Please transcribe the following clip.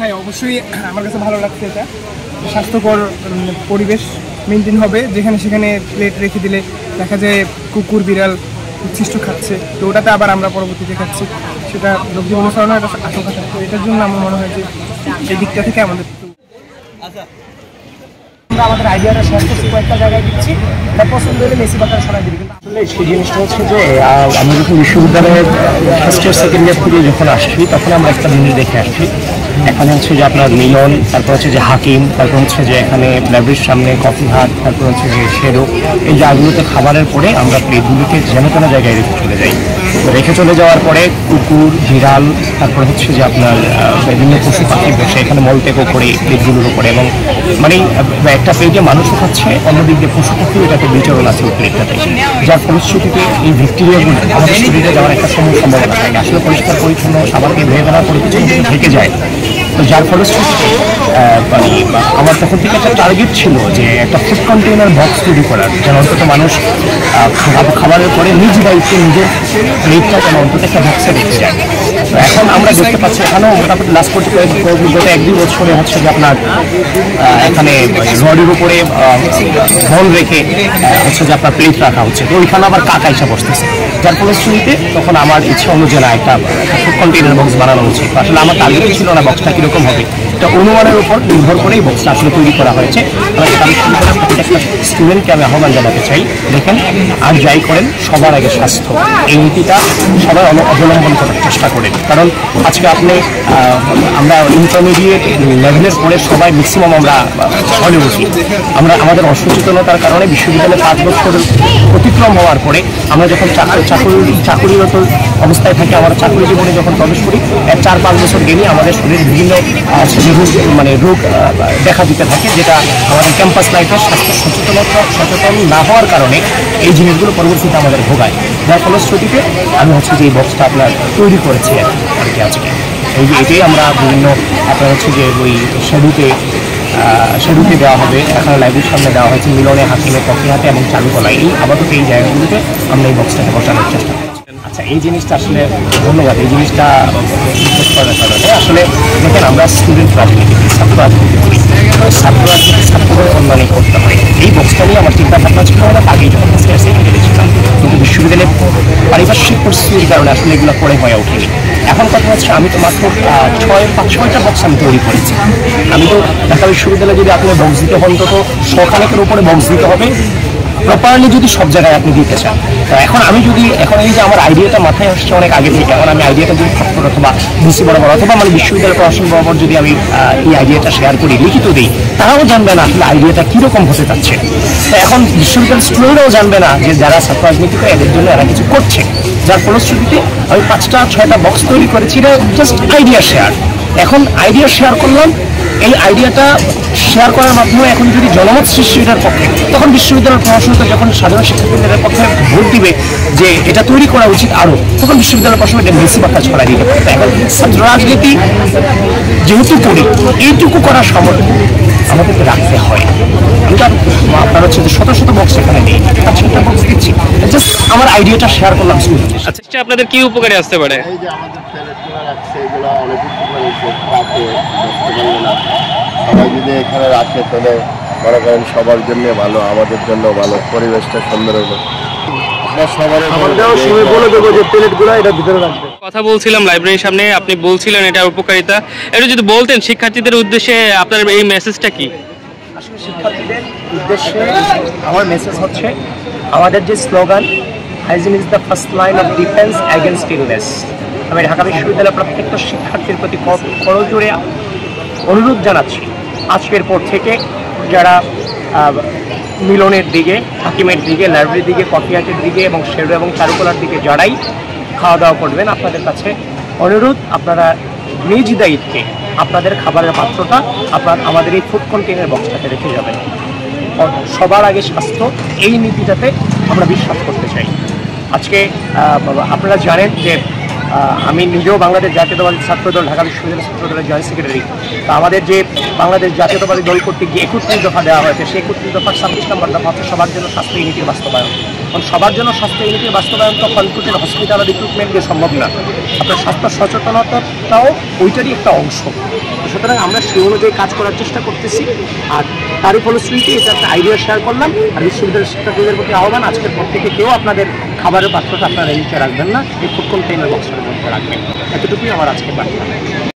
হ্যাঁ অবশ্যই আমার কাছে ভালো লাগছে। এটা স্বাস্থ্যকর পরিবেশ মেনটেন হবে, যেখানে সেখানে প্লেট রেখে দিলে দেখা যায় কুকুর বিড়াল উচ্ছিষ্ট খাচ্ছে, তো ওটাতে আবার আমরা পরবর্তীতে খাচ্ছি, সেটা রোগ জীবাণু ছড়ানোর একটা আশঙ্কা থাকতো। এটার জন্য আমার মনে হয় যে এই দিকটা থেকে আমাদের আমরা আমাদের আইডিয়াটা শেয়ার করছি, কয়েকটা জায়গায় দিচ্ছি, এটা পছন্দ হলে মেসি বাটার শোনা দিবি। কিন্তু আসলে সেই জিনিসটা হচ্ছে যে আমি যখন বিশ্ববিদ্যালয়ে ফার্স্ট ইয়ার সেকেন্ড ইয়ার থেকে যখন আসছি তখন আমরা একটা জিনিস দেখে আসছি। এখানে হচ্ছে যে আপনার মিলন, তারপর হচ্ছে যে হাকিম, তারপর হচ্ছে যে এখানে লাইব্রেরির সামনে কফি হাট, তারপর হচ্ছে যে শেডো, এই জায়গাগুলোতে খাবারের পরে আমরা প্লেটগুলোকে যেন কোনো জায়গায় রেখে চলে যাই। রেখে চলে যাওয়ার পরে কুকুর বিড়াল, তারপর হচ্ছে যে আপনার বিভিন্ন পশু পাখি বসে এখানে মলত্যাগ করে প্লেটগুলোর উপরে, এবং মানে একটা প্লেটে মানুষও খাচ্ছে, অন্যদিক দিয়ে পশু পাখিও এটাতে বিচরণ আছে ওই প্লেটটাতে, যার ফলশ্রুতিতে এই ব্যাকটেরিয়াগুলো আমাদের শরীরে যাওয়ার একটা সম্ভাবনা থাকে। আসলে পরিষ্কার পরিচ্ছন্ন খাবারকে ধুয়ে ফেলার পরে কিছু ঢেকে যায়, তো যার ফলশ্রুতিতে মানে আমার তখন থেকে একটা টার্গেট ছিল যে একটা ফুড কন্টেইনার বক্স তৈরি করার, যেন অন্তত মানুষ খাবারের পরে নিজ দায়িত্বে নিজের প্লেটটা যেন অন্তত একটা বক্সে রেখে যায়। তো এখন আমরা দেখতে পাচ্ছি এখানেও মোটামুটি লাস্ট গত 1-2 বছরে হচ্ছে যে আপনার এখানে রডের উপরে বল রেখে হচ্ছে যে আপনার প্লেট রাখা হচ্ছে, তো ওইখানে আবার কাকা এসে বসতেছে, যার ফলশ্রুতিতে তখন আমার ইচ্ছা অনুযায়ী একটা ফুড কন্টেইনার বক্স বানানো উচিত। আসলে আমার টার্গেট ছিল না বক্সটা কীরকম হবে, এটা অনুমানের উপর নির্ভর করেই বক্সটা আসলে তৈরি করা হয়েছে। একটা স্টুডেন্টকে আমি আহ্বান জানাতে চাই, দেখেন আর যাই করেন সবার আগে স্বাস্থ্য, এই নীতিটা সবাই অবলম্বন করার চেষ্টা করেন। কারণ আজকে আপনি আমরা ইন্টারমিডিয়েট লেভেলের পরে সবাই ম্যাক্সিমাম আমরা হলে বসি, আমরা আমাদের অসচেতনতার কারণে বিশ্ববিদ্যালয়ে 5 বছর অতিক্রম হওয়ার পরে আমরা যখন চাকরিরত অবস্থায় থাকি, আমরা চাকরি জীবনে যখন প্রবেশ করি 4-5 বছর গেলেই আমাদের শরীরে বিভিন্ন রোগ দেখা দিতে থাকে, যেটা আমাদের ক্যাম্পাস লাইফে স্বাস্থ্য সচেতন না হওয়ার কারণে এই জিনিসগুলো পরবর্তীতে আমাদের ভোগায়। যার ফলশ্রুতিতে আমি হচ্ছে যে এই বক্সটা আপনার তৈরি করেছি আর কি আজকে। এটাই আমরা বিভিন্ন আপনার হচ্ছে যে ওই শেডুতে দেওয়া হবে, এখানে লাইব্রেরির সামনে দেওয়া হয়েছে, মিলনে, হাকিমে, কফি হাতে এবং চারুকলায়, এই আপাতত এই জায়গাগুলোতে আমরা এই বক্সটাকে বসানোর চেষ্টা করছি। আচ্ছা, এই জিনিসটা আসলে ধন্যবাদ। এই জিনিসটা জিজ্ঞেস করার কারণে আসলে দেখেন আমরা স্টুডেন্ট রাজনীতি করি, ছাত্র রাজনীতি করি, ছাত্রদের কল্যাণে করতে হয়। এই বক্সটা নিয়ে আমার চিন্তা ভাবনা ছিল না আগেই যখন সেকেন্ডারি ছিলাম, কিন্তু বিশ্ববিদ্যালয়ে পারিপার্শ্বিক পরিস্থিতির কারণে আসলে এগুলো করে হয়ে ওঠেনি। এখন কথা হচ্ছে আমি তো মাত্র 5-6টা বক্স আমি তৈরি করেছি। আমি তো ঢাকা বিশ্ববিদ্যালয়ে যদি আপনি বক্স দিতে হন তো 100 উপরে বক্স দিতে হবে প্রপারলি যদি সব জায়গায় আপনি দিতে চান। তো এখন এই যে আমার আইডিয়াটা মাথায় আসছে অনেক আগে থেকে, এখন আমি আইডিয়াটা যদি ছাত্র অথবা ডিসি বরাবর অথবা মানে বিশ্ববিদ্যালয় প্রশাসন বরাবর যদি আমি এই আইডিয়াটা শেয়ার করি, লিখিত দিই, তারাও জানবে না আসলে আইডিয়াটা কীরকম হতে চাচ্ছে। তো এখন বিশ্ববিদ্যালয়ের স্টুডেন্টরাও জানবে না যে যারা ছাত্র রাজনীতি করে এদের জন্য এরা কিছু করছে, যার ফলশ্রুতিতে আমি 5-6টা বক্স তৈরি করেছি। এটা জাস্ট আইডিয়া শেয়ার। এখন আইডিয়া শেয়ার করলাম, এই আইডিয়াটা শেয়ার করার মাধ্যমে এখন যদি জনমত সৃষ্টিটার পক্ষে, তখন বিশ্ববিদ্যালয়ের প্রশাসনটা যখন সাধারণ শিক্ষার্থীদের পক্ষে ভোট দিবে যে এটা তৈরি করা উচিত আরও, তখন বিশ্ববিদ্যালয় প্রশাসন এটা বেশি বার্তা ছড়াই দিতে পারে। এখন ছাত্র রাজনীতি যেহেতু করি, এইটুকু করার সামর্থ্য আমাদেরকে রাখতে হয়। আমি তো আপনার হচ্ছে যে শত বক্স এখানে নেই, 5-6টা বক্স দিচ্ছি, জাস্ট আমার আইডিয়াটা শেয়ার করলাম স্টুডেন্টদের। আচ্ছা, আপনাদের কি উপকারে আসতে পারে? এই যে আমাদের প্লেটগুলো রাখছে, এগুলো অনেক উপকার হয়েছে। রাতে দেখতে পারবে না, সবাই যদি এখানে রাখে তাহলে মনে করেন সবার জন্য ভালো, আমাদের জন্য ভালো, পরিবেশটা সুন্দর হলো। কথা বলছিলাম লাইব্রেরির সামনে, আপনি বলছিলেন এটার উপকারিতা, এটা যদি বলতেন শিক্ষার্থীদের উদ্দেশ্যে আপনার এই মেসেজটা কি? আসলে শিক্ষার্থীদের উদ্দেশ্যে আমার মেসেজ হচ্ছে, আমাদের যে slogan hygiene is the first line of defence against illness, আমি ঢাকা বিশ্ববিদ্যালয়ের প্রত্যেকটা শিক্ষার্থীর প্রতি করজোড়ে অনুরোধ জানাচ্ছি, আজকের পর থেকে যারা মিলনের দিকে, হাকিমের দিকে, লাইব্রেরির দিকে, কফিহাটের দিকে এবং শেডো এবং চারুকলার দিকে যারাই খাওয়া দাওয়া করবেন, আপনাদের কাছে অনুরোধ, আপনারা নিজ দায়িত্বে আপনাদের খাবারের পাত্রটা আমাদের এই ফুড কন্টেইনার বক্সটাতে রেখে যাবেন। সবার আগে স্বাস্থ্য, এই নীতিটাতে আমরা বিশ্বাস করতে চাই। আজকে আপনারা জানেন যে আমি নিজেও বাংলাদেশ জাতীয়তাবাদী ছাত্রদল, ঢাকা বিশ্ববিদ্যালয় ছাত্রদলের জয়েন্ট সেক্রেটারি। তো আমাদের যে বাংলাদেশ জাতীয়তাবাদী দল কর্তৃক যে 31 দফা দেওয়া হয়েছে, সেই 31 দফার 26 নম্বর দফা হচ্ছে সবার জন্য স্বাস্থ্য নীতির বাস্তবায়ন। কারণ সবার জন্য স্বাস্থ্য ইউনিটের বাস্তবায়ন তো কনক্রিটের হসপিটাল রিক্রুটমেন্ট দিয়ে সম্ভব না। আপনার স্বাস্থ্য সচেতনতাটাও ওইটারই একটা অংশ। সুতরাং আমরা সেই অনুযায়ী কাজ করার চেষ্টা করতেছি। আর তারই ফলশ্রুতিতে এটা একটা আইডিয়া শেয়ার করলাম। আর বিশ্ববিদ্যালয়ের শিক্ষার্থীদের প্রতি আহ্বান, আজকের পর থেকে কেউ আপনাদের খাবারের পাত্রটা আপনারা নিচে রাখবেন না, এই ফুড কন্টেইনার বক্সের মধ্যে রাখবেন। এতটুকুই আমার আজকে বার্তা।